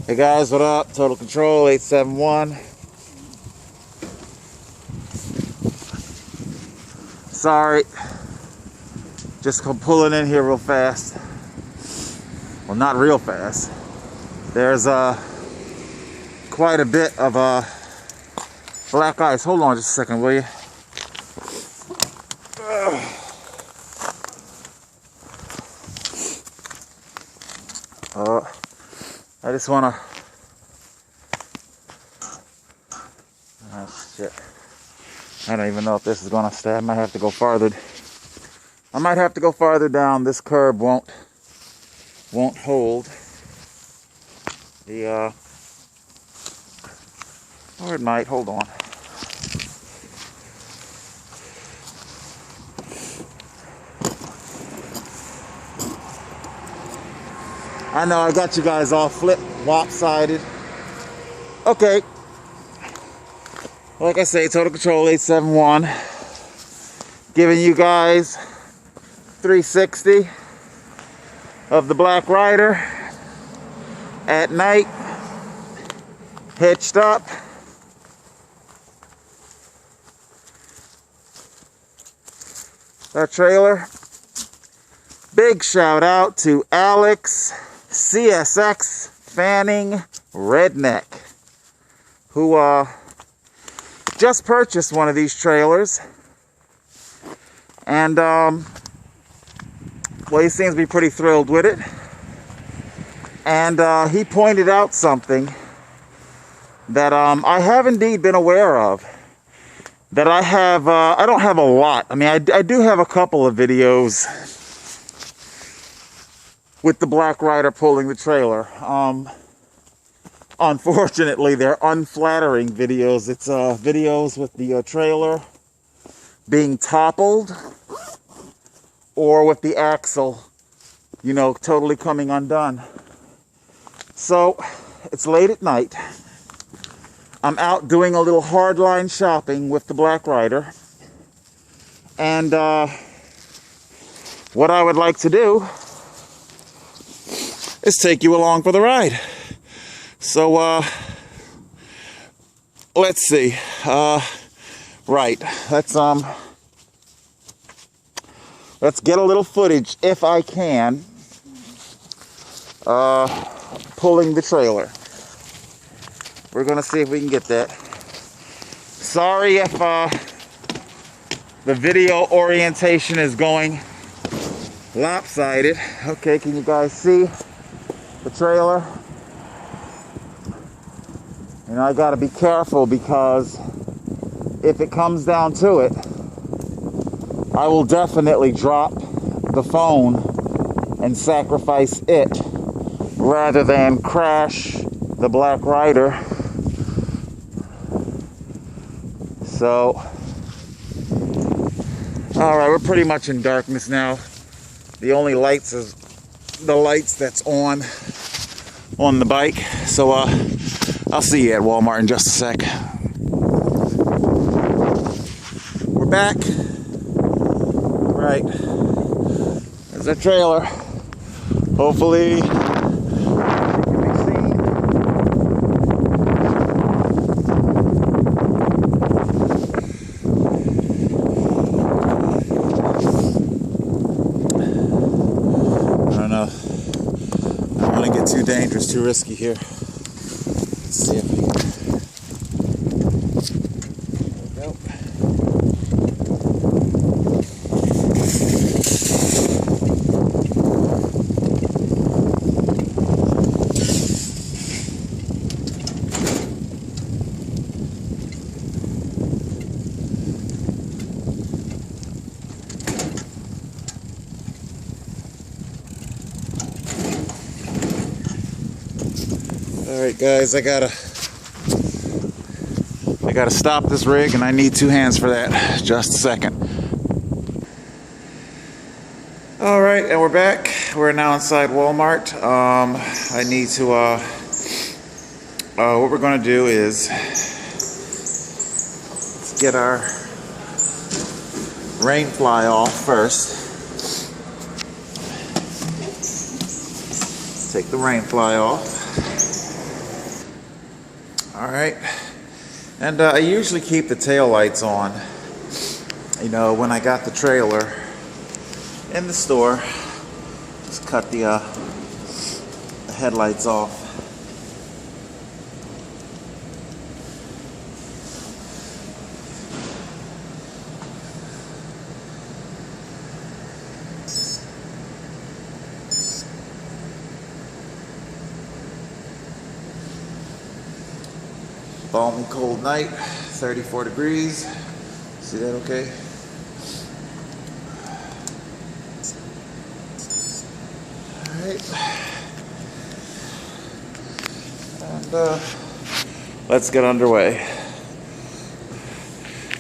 Hey guys, what up? Total Control 871. Sorry, just come pulling in here real fast. Well, not real fast. There's quite a bit of black ice. Hold on just a second, will you? I just want to... Oh, shit. I don't even know if this is going to stay. I might have to go farther. I might have to go farther down. This curb won't hold. The, or it might. Hold on. I know I got you guys all flipped, lopsided. Okay. Like I say, Total Control 871. Giving you guys 360 of the Black Rider at night, hitched up. That trailer. Big shout out to Alex CSX Fanning Redneck, who just purchased one of these trailers, and well, he seems to be pretty thrilled with it. And he pointed out something that I have indeed been aware of, that I have I don't have a lot. I mean, I do have a couple of videos with the Black Rider pulling the trailer. Unfortunately, they're unflattering videos. It's videos with the trailer being toppled, or with the axle, you know, totally coming undone. So, it's late at night. I'm out doing a little hardline shopping with the Black Rider. And what I would like to do is take you along for the ride. So, let's see. Right. Let's get a little footage, if I can, pulling the trailer. We're gonna see if we can get that. Sorry if the video orientation is going lopsided. Okay, can you guys see the trailer? You know, I gotta be careful, because if it comes down to it, I will definitely drop the phone and sacrifice it rather than crash the Black Rider. So, alright, we're pretty much in darkness now. The only lights is the lights that's on the bike. So, I'll see you at Walmart in just a sec. We're back. Right. There's a trailer. Hopefully, it can be seen. I don't know. I don't want to get too dangerous, too risky here. Let's see if we can. There we go. Alright guys, I gotta stop this rig, and I need two hands for that. Just a second. Alright, and we're back. We're now inside Walmart. I need to what we're gonna do is let's get our rain fly off first. Take the rain fly off. Alright, and I usually keep the tail lights on, you know, when I got the trailer in the store. Just cut the headlights off. Balmy cold night, 34 degrees. See that okay? Alright. And let's get underway.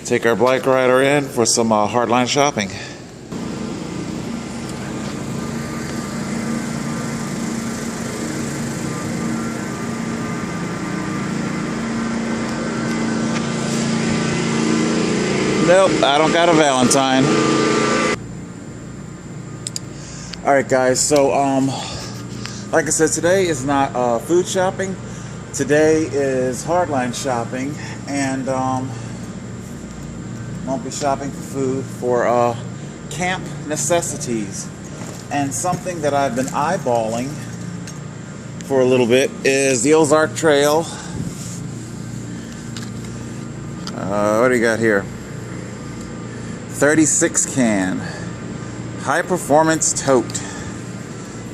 Take our bike rider in for some hardline shopping. Nope, I don't got a Valentine. Alright guys, so like I said, today is not food shopping. Today is hardline shopping, and won't be shopping for food, for camp necessities. And something that I've been eyeballing for a little bit is the Ozark Trail. What do you got here? 36 can high performance tote.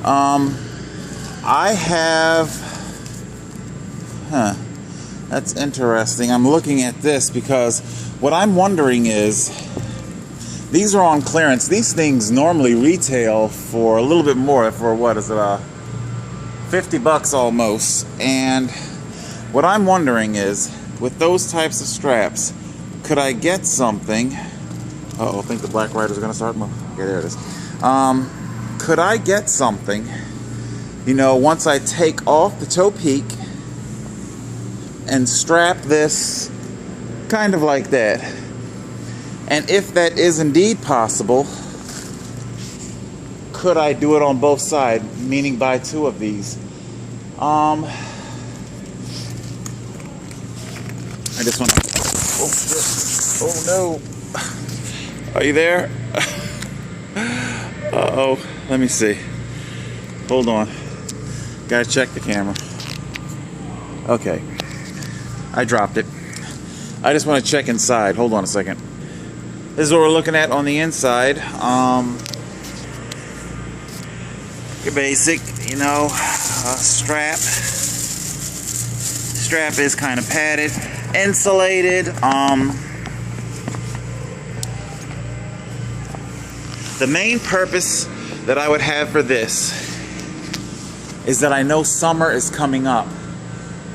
I have, that's interesting. I'm looking at this because what I'm wondering is, these are on clearance. These things normally retail for a little bit more, for what is it, 50 bucks almost. And what I'm wondering is, with those types of straps, could I get something? Uh-oh, I think the black rider's gonna start moving. Okay, there it is. Could I get something, you know, once I take off the toe peak and strap this kind of like that? And if that is indeed possible, could I do it on both sides, meaning buy two of these? I just want to, oh no. Are you there? Uh-oh. Let me see. Hold on. Gotta check the camera. Okay. I dropped it. I just want to check inside. Hold on a second. This is what we're looking at on the inside. Your basic, you know, strap. Strap is kind of padded, insulated. The main purpose that I would have for this is that I know summer is coming up,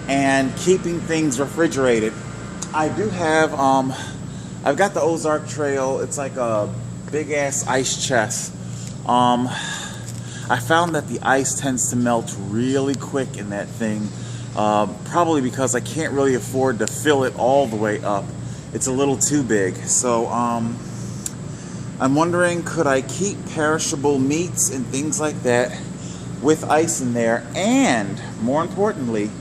and keeping things refrigerated. I do have, I've got the Ozark Trail. It's like a big ass ice chest. I found that the ice tends to melt really quick in that thing, probably because I can't really afford to fill it all the way up. It's a little too big. So I'm wondering, could I keep perishable meats and things like that with ice in there? And more importantly,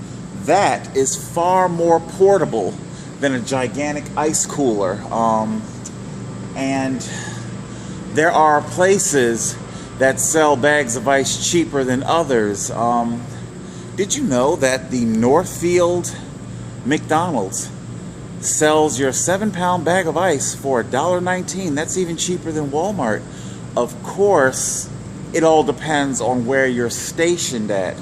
that is far more portable than a gigantic ice cooler. And there are places that sell bags of ice cheaper than others. Did you know that the Northfield McDonald's sells your 7-pound bag of ice for $1.19? That's even cheaper than Walmart. Of course, it all depends on where you're stationed at.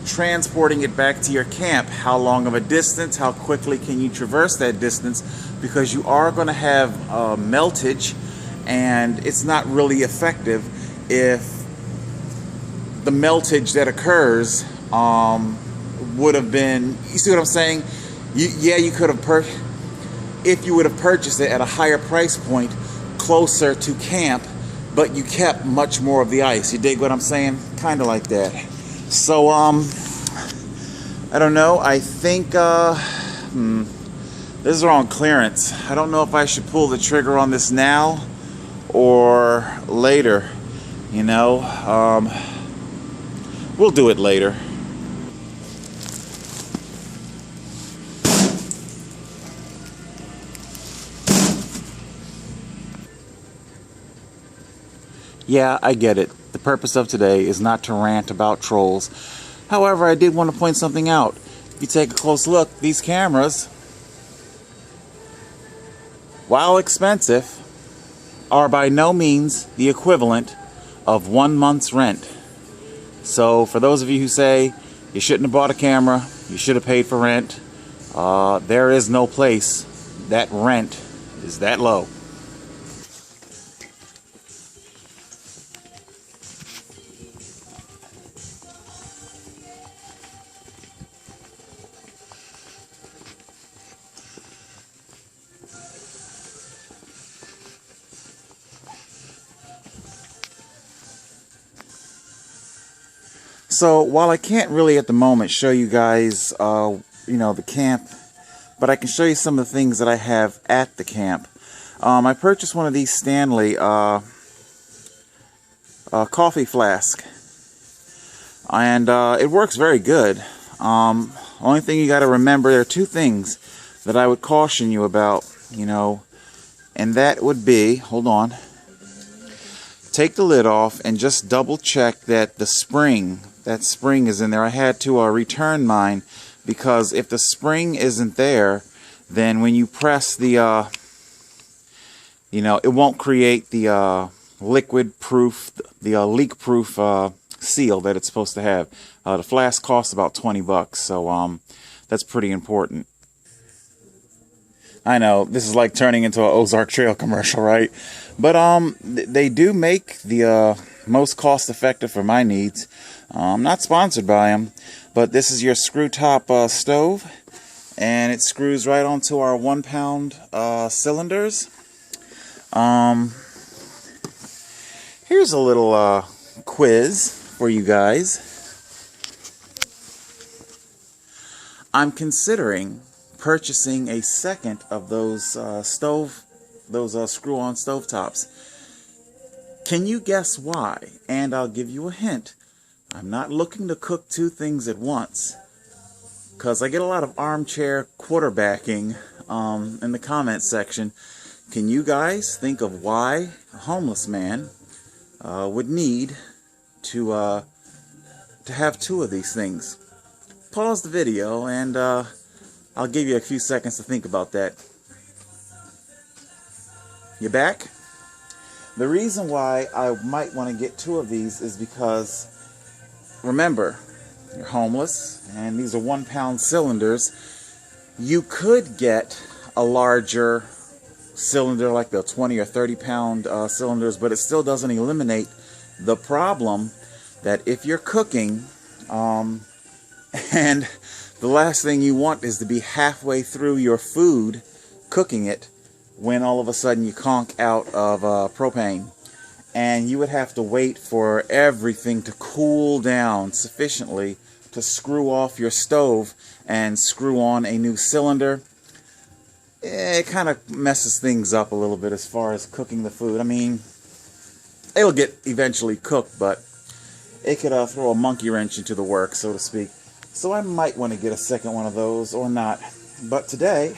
Transporting it back to your camp, how long of a distance, how quickly can you traverse that distance, because you are going to have meltage, and it's not really effective if the meltage that occurs would have been, you see what I'm saying? You could have if you would have purchased it at a higher price point closer to camp, but you kept much more of the ice. You dig what I'm saying? Kind of like that. So I don't know. I think this is on clearance. I don't know if I should pull the trigger on this now or later. You know, we'll do it later. Yeah, I get it. The purpose of today is not to rant about trolls. However, I did want to point something out. If you take a close look, these cameras, while expensive, are by no means the equivalent of 1 month's rent. So for those of you who say you shouldn't have bought a camera, you should have paid for rent, there is no place that rent is that low. So while I can't really at the moment show you guys, the camp, but I can show you some of the things that I have at the camp. I purchased one of these Stanley coffee flask, and it works very good. Only thing you got to remember, there are two things that I would caution you about, and that would be, hold on, take the lid off and just double check that that spring is in there. I had to return mine because if the spring isn't there, then when you press the it won't create the liquid proof, the leak proof seal that it's supposed to have. The flask costs about 20 bucks, so that's pretty important. I know this is like turning into an Ozark Trail commercial, right? But they do make the most cost effective for my needs. I'm not sponsored by them, but this is your screw top stove, and it screws right onto our 1 pound cylinders. Here's a little quiz for you guys. I'm considering purchasing a second of those screw-on stovetops. Can you guess why? And I'll give you a hint. I'm not looking to cook two things at once, because I get a lot of armchair quarterbacking in the comment section. Can you guys think of why a homeless man would need to have two of these things? Pause the video and I'll give you a few seconds to think about that. You back? The reason why I might want to get two of these is because, remember, you're homeless and these are 1 pound cylinders. You could get a larger cylinder like the 20 or 30 pound cylinders, but it still doesn't eliminate the problem that if you're cooking and the last thing you want is to be halfway through your food cooking it when all of a sudden you conk out of propane, and you would have to wait for everything to cool down sufficiently to screw off your stove and screw on a new cylinder. It kind of messes things up a little bit as far as cooking the food. I mean, it'll get eventually cooked, but it could throw a monkey wrench into the work, so to speak. So I might want to get a second one of those or not. But today,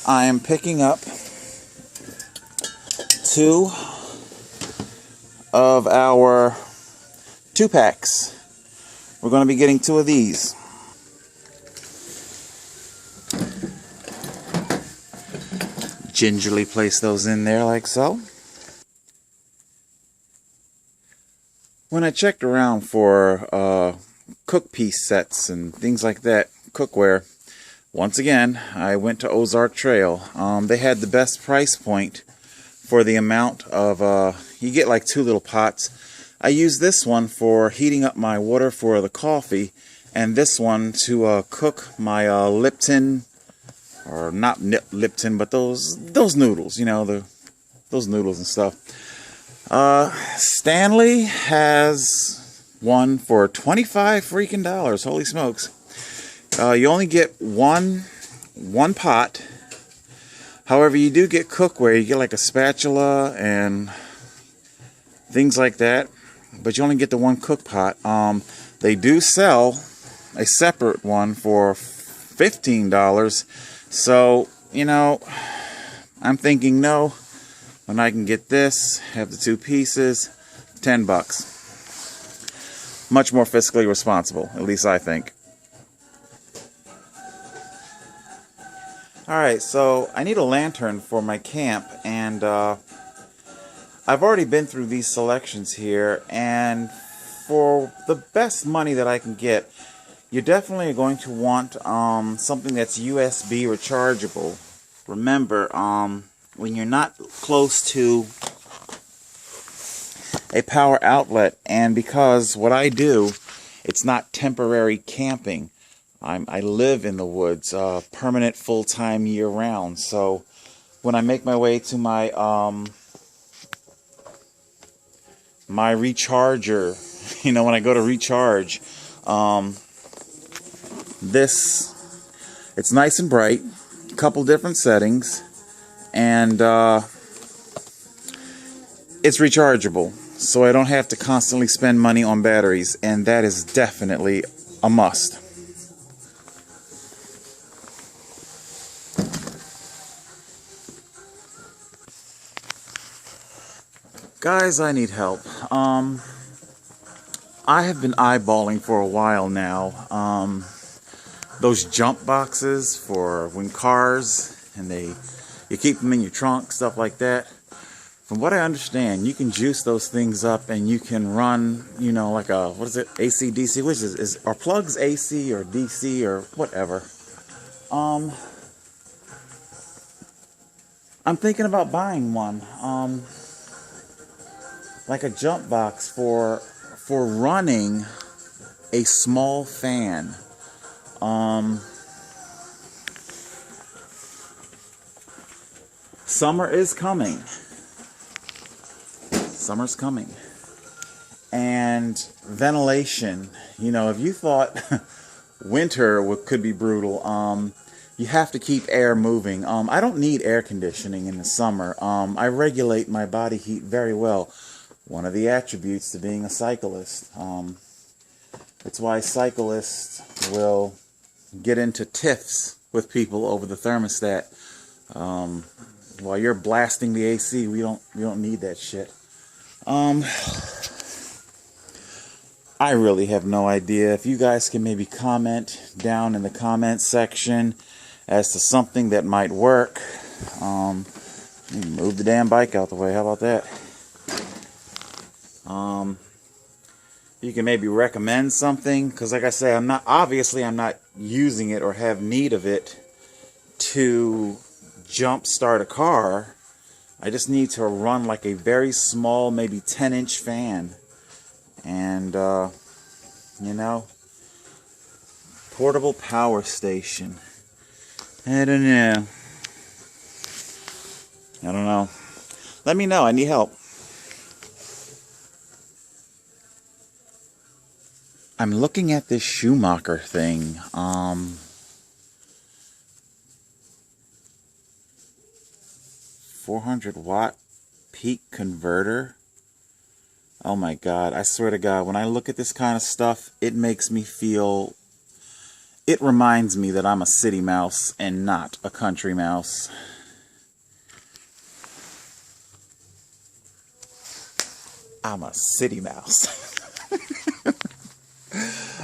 I am picking up 2 of our 2-packs. We're going to be getting 2 of these. Gingerly place those in there like so. When I checked around for cook piece sets and things like that, cookware, once again, I went to Ozark Trail. They had the best price point for the amount of, you get like 2 little pots. I use this one for heating up my water for the coffee, and this one to cook my Lipton, or not Lipton, but those noodles, those noodles and stuff. Stanley has one for $25 freaking dollars. Holy smokes. You only get one pot. However, you do get cookware. You get like a spatula and things like that, but you only get the 1 cook pot. They do sell a separate one for $15. So, I'm thinking, no, when I can get this, have the 2 pieces, $10. Much more fiscally responsible, at least I think. Alright, so I need a lantern for my camp, and I've already been through these selections here, and for the best money that I can get, you're definitely going to want something that's USB rechargeable. Remember, when you're not close to a power outlet, and because what I do, it's not temporary camping. I live in the woods, permanent, full-time, year-round. So when I make my way to my my recharger, you know, when I go to recharge, it's nice and bright, a couple different settings, and it's rechargeable, so I don't have to constantly spend money on batteries, and that is definitely a must. Guys, I need help. I have been eyeballing for a while now those jump boxes for when cars, and you keep them in your trunk, stuff like that. From what I understand, you can juice those things up and you can run, you know, like a, what is it, AC, DC, which are plugs AC or DC or whatever. I'm thinking about buying one, like a jump box for running a small fan. Summer is coming. Summer's coming. And ventilation, you know, if you thought winter could be brutal, you have to keep air moving. I don't need air conditioning in the summer. I regulate my body heat very well. One of the attributes to being a cyclist. It's why cyclists will get into tiffs with people over the thermostat. While you're blasting the AC, we don't need that shit. I really have no idea. If you guys can maybe comment down in the comment section as to something that might work. Move the damn bike out the way. How about that? You can maybe recommend something, because like I say, I'm not using it or have need of it to jump start a car. I just need to run like a very small, maybe 10-inch fan. And, you know, portable power station. I don't know. Let me know. I need help. I'm looking at this Schumacher thing. 400-watt peak converter. Oh my God, I swear to God, when I look at this kind of stuff, it makes me feel, it reminds me that I'm a city mouse and not a country mouse. I'm a city mouse.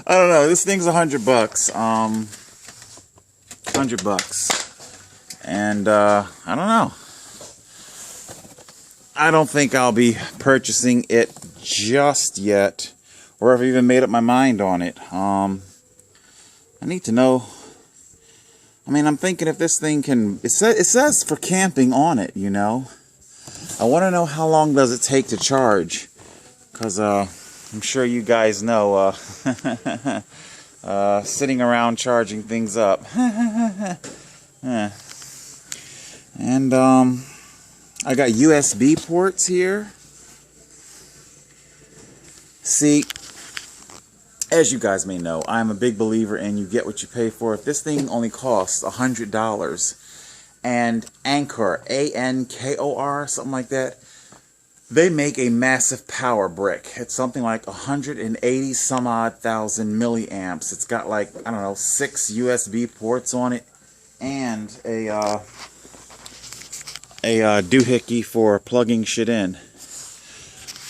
I don't know, this thing's $100. $100. And, I don't know. I don't think I'll be purchasing it just yet, or I've even made up my mind on it. I need to know. I mean, I'm thinking if this thing can, it says for camping on it, you know. I want to know how long does it take to charge, because I'm sure you guys know sitting around charging things up. And I got USB ports here. See, as you guys may know, I'm a big believer in you get what you pay for. If this thing only costs $100, and Anchor, A-N-K-O-R, something like that, they make a massive power brick. It's something like 180 some odd thousand milliamps. It's got like, I don't know, 6 USB ports on it, and a a doohickey for plugging shit in,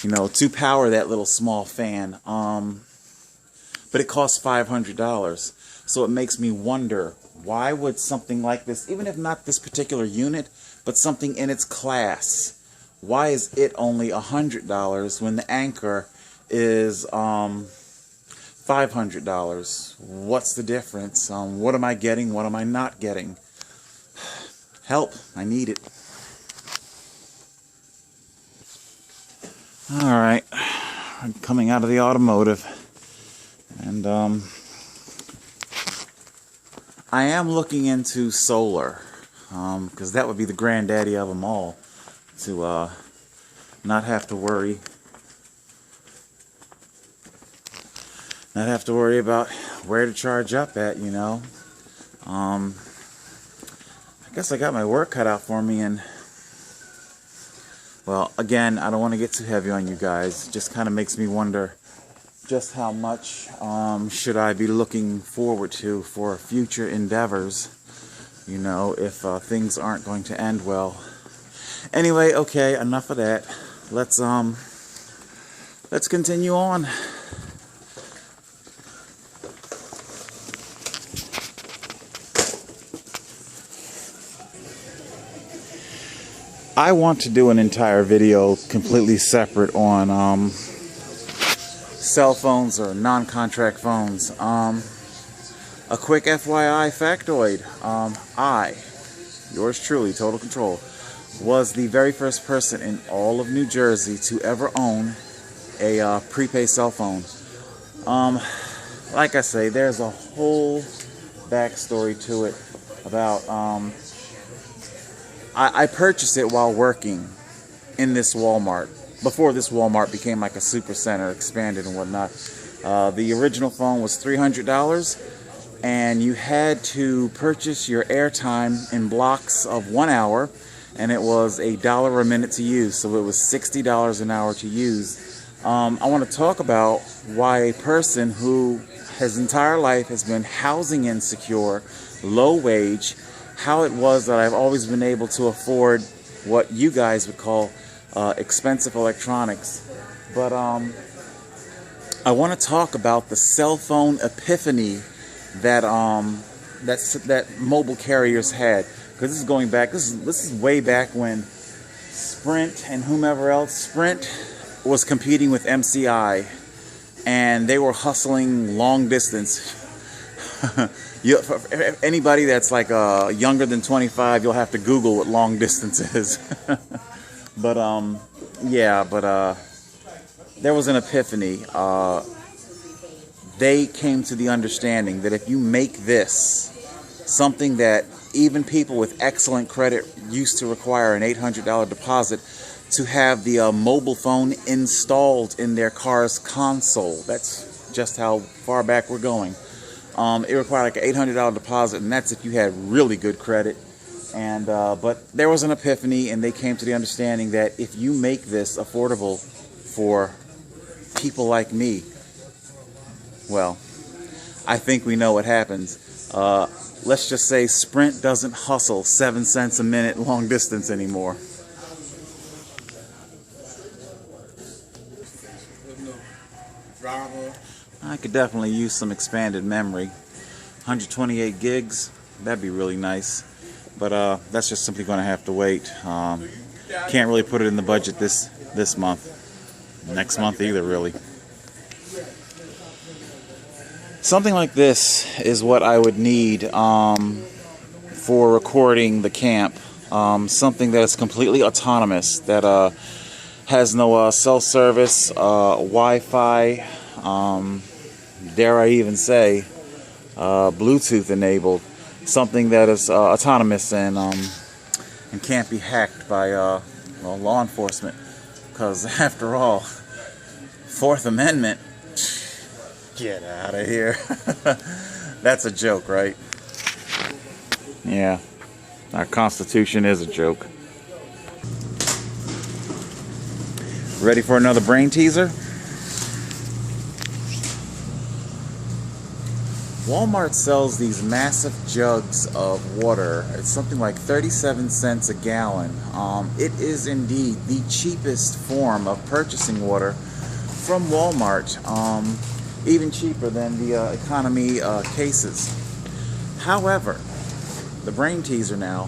you know, to power that little small fan. But it costs $500. So it makes me wonder, why would something like this, even if not this particular unit, but something in its class, why is it only $100 when the Anchor is $500? What's the difference? What am I getting? What am I not getting? Help, I need it. Alright, I'm coming out of the automotive, and I am looking into solar, because that would be the granddaddy of them all, to not have to worry about where to charge up at, you know. I guess I got my work cut out for me, and well, again, I don't want to get too heavy on you guys. It just kind of makes me wonder just how much should I be looking forward to for future endeavors, you know, if things aren't going to end well. Anyway, okay, enough of that. Let's continue on. I want to do an entire video completely separate on cell phones or non-contract phones. A quick FYI factoid. I, yours truly, Total Control, was the very first person in all of New Jersey to ever own a prepaid cell phone. Like I say, there's a whole backstory to it about I purchased it while working in this Walmart, before this Walmart became like a super center, expanded and whatnot. The original phone was $300, and you had to purchase your airtime in blocks of 1 hour, and it was $1 a minute to use, so it was $60 an hour to use. I want to talk about why a person who his entire life has been housing insecure, low wage, how it was that I've always been able to afford what you guys would call expensive electronics. But I want to talk about the cell phone epiphany that that mobile carriers had, because this is going back. This is way back when Sprint and whomever else, Sprint was competing with MCI, and they were hustling long distance. For anybody that's like younger than 25, you'll have to Google what long distance is. But yeah, but there was an epiphany. They came to the understanding that if you make this something that even people with excellent credit used to require an $800 deposit to have the mobile phone installed in their car's console. That's just how far back we're going. It required like an $800 deposit, and that's if you had really good credit. And but there was an epiphany, and they came to the understanding that if you make this affordable for people like me, well, I think we know what happens. Let's just say Sprint doesn't hustle 7 cents a minute long distance anymore. I could definitely use some expanded memory. 128 gigs, that'd be really nice. But that's just simply going to have to wait. Can't really put it in the budget this month. Next month either, really. Something like this is what I would need for recording the camp. Something that is completely autonomous, that has no cell service, Wi-Fi, dare I even say, Bluetooth enabled. Something that is autonomous and can't be hacked by well, law enforcement. Because after all, Fourth Amendment, get out of here. That's a joke, right? Yeah, our Constitution is a joke. Ready for another brain teaser? Walmart sells these massive jugs of water. It's something like 37 cents a gallon. It is indeed the cheapest form of purchasing water from Walmart, even cheaper than the economy cases. However, the brain teaser now,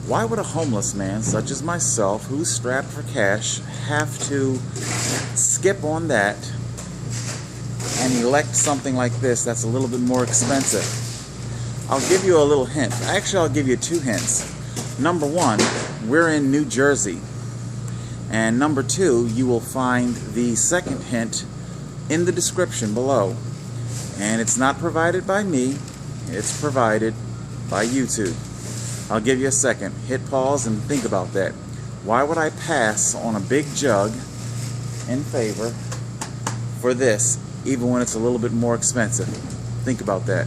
why would a homeless man such as myself, who's strapped for cash, have to skip on that and elect something like this that's a little bit more expensive? I'll give you a little hint. Actually, I'll give you 2 hints. Number 1, we're in New Jersey. And number 2, you will find the second hint in the description below. And it's not provided by me, it's provided by YouTube. I'll give you a second. Hit pause and think about that. Why would I pass on a big jug in favor for this, even when it's a little bit more expensive? Think about that.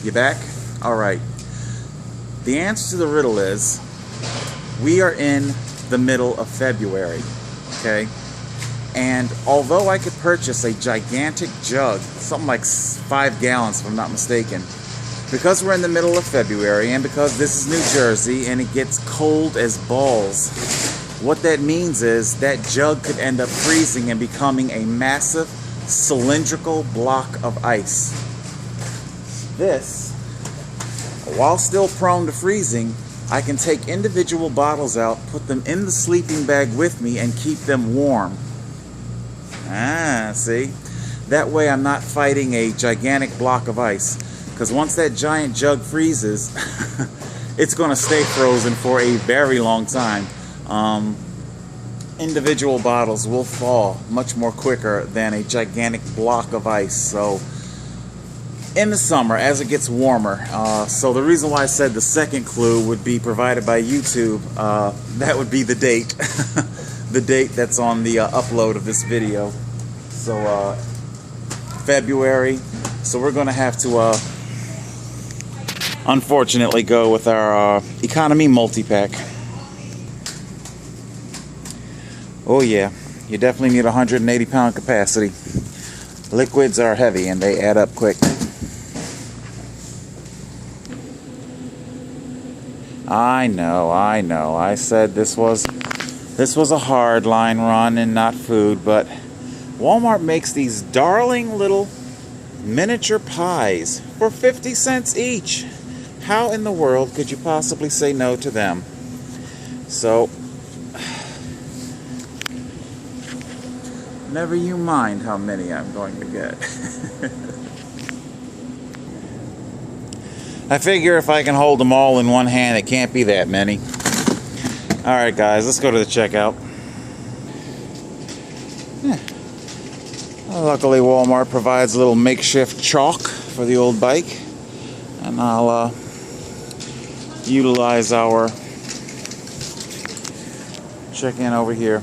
You back? Alright. The answer to the riddle is, we are in the middle of February, okay? And although I could purchase a gigantic jug, something like 5 gallons if I'm not mistaken, because we're in the middle of February and because this is New Jersey and it gets cold as balls, what that means is that jug could end up freezing and becoming a massive cylindrical block of ice. This, while still prone to freezing, I can take individual bottles out, put them in the sleeping bag with me, and keep them warm. See? That way I'm not fighting a gigantic block of ice. Because once that giant jug freezes, it's going to stay frozen for a very long time. Individual bottles will thaw much more quicker than a gigantic block of ice. So in the summer, as it gets warmer, so the reason why I said the second clue would be provided by YouTube, that would be the date. The date that's on the upload of this video. So February. So we're going to have to unfortunately go with our economy multi-pack. Oh yeah, you definitely need 180 pound capacity. Liquids are heavy and they add up quick. I know. I said this was a hard line run and not food, but Walmart makes these darling little miniature pies for 50 cents each. How in the world could you possibly say no to them? So, never you mind how many I'm going to get. I figure if I can hold them all in one hand, it can't be that many. Alright guys, let's go to the checkout. Luckily Walmart provides a little makeshift chalk for the old bike. And I'll utilize our check-in over here.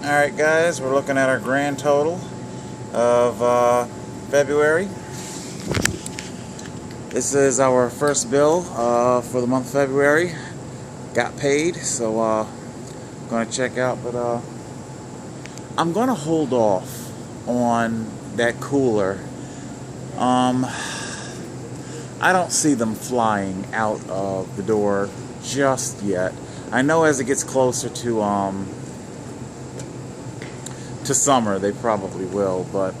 Alright guys, we're looking at our grand total of February. This is our first bill for the month of February. Got paid, so I'm going to check out, but I'm going to hold off on that cooler. I don't see them flying out of the door just yet. I know as it gets closer to summer they probably will, but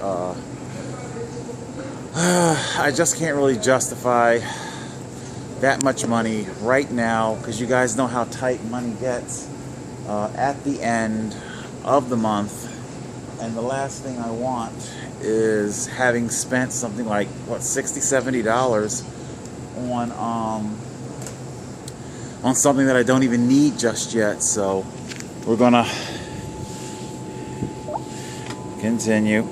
I just can't really justify that much money right now, because you guys know how tight money gets at the end of the month, and the last thing I want is having spent something like what, $60–70 on something that I don't even need just yet. So we're gonna continue.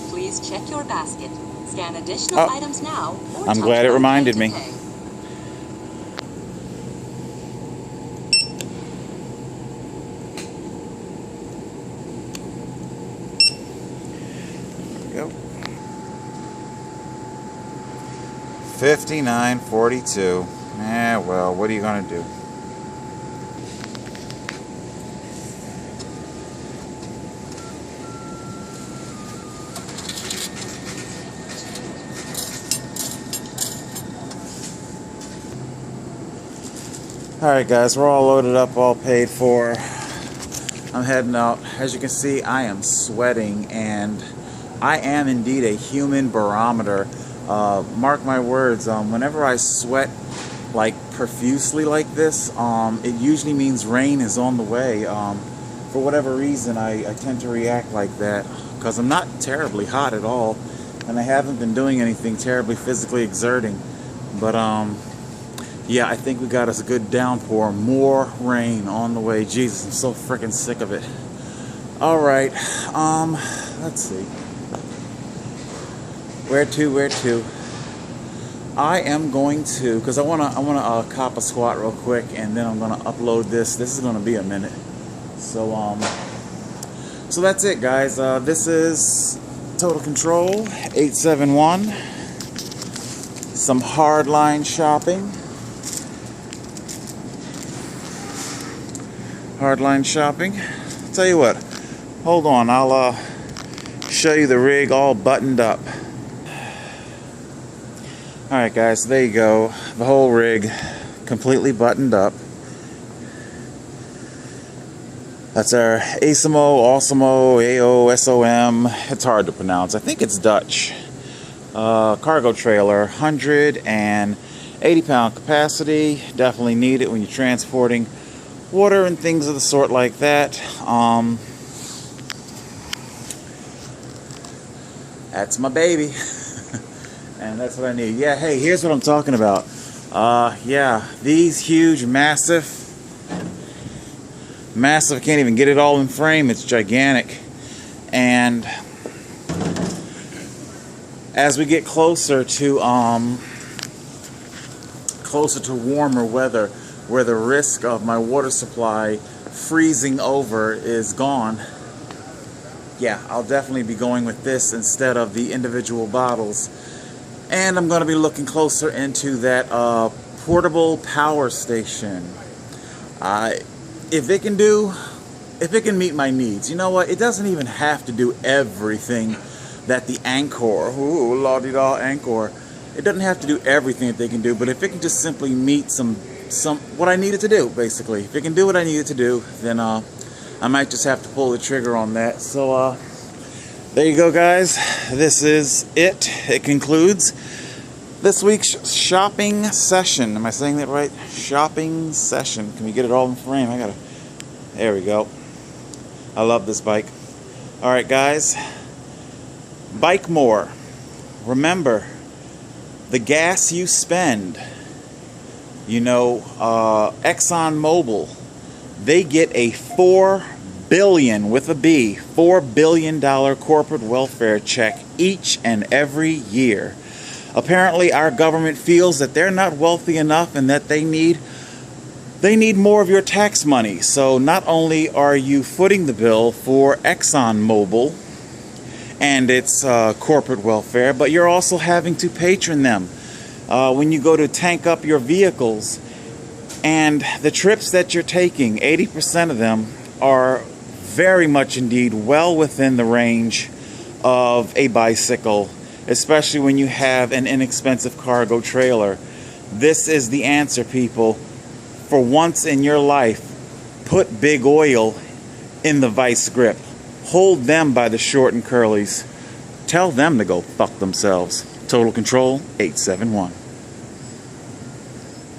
Please Please check your basket. Scan additional items now. Or I'm glad it reminded me. There we go. 59.42. Well, what are you gonna do? Alright guys, we're all loaded up, all paid for. I'm heading out. As you can see, I am sweating, and I am indeed a human barometer. Mark my words, whenever I sweat like profusely like this, it usually means rain is on the way. For whatever reason, I tend to react like that because I'm not terribly hot at all, and I haven't been doing anything terribly physically exerting. But yeah, I think we got us a good downpour. More rain on the way. Jesus, I'm so freaking sick of it. Alright, let's see. Where to? I am going to, because I wanna cop a squat real quick, and then I'm gonna upload this. This is gonna be a minute. So so that's it, guys. This is Total Control 871. Some hardline shopping. Hardline shopping. Tell you what, hold on, I'll show you the rig all buttoned up. Alright guys, there you go. The whole rig completely buttoned up. That's our ASIMO, ASIMO, AO-SOM. It's hard to pronounce. I think it's Dutch. Cargo trailer, 180-pound capacity. Definitely need it when you're transporting water and things of the sort like that. That's my baby. And that's what I need. Yeah, hey, here's what I'm talking about. Yeah, these huge, massive, I can't even get it all in frame. It's gigantic. And as we get closer to warmer weather, where the risk of my water supply freezing over is gone, yeah, I'll definitely be going with this instead of the individual bottles. And I'm going to be looking closer into that portable power station. If it can meet my needs. You know what? It doesn't even have to do everything that the Anchor, ooh, la-di-da Anchor, it doesn't have to do everything that they can do, but if it can just simply meet some what I needed to do, basically. If it can do what I needed to do, then I might just have to pull the trigger on that. So there you go, guys. This is it. It concludes this week's shopping session. Am I saying that right? Shopping session. Can we get it all in frame? There we go. I love this bike. Alright guys, bike more. Remember, the gas you spend, you know, ExxonMobil, they get a $4 billion, with a B, $4 billion corporate welfare check each and every year. Apparently our government feels that they're not wealthy enough and that they need more of your tax money. So not only are you footing the bill for ExxonMobil and its corporate welfare, but you're also having to patron them when you go to tank up your vehicles. And the trips that you're taking, 80% of them are very much indeed well within the range of a bicycle, especially when you have an inexpensive cargo trailer. This is the answer, people. For once in your life, put big oil in the vice grip. Hold them by the short and curlies. Tell them to go fuck themselves. Total Control 871.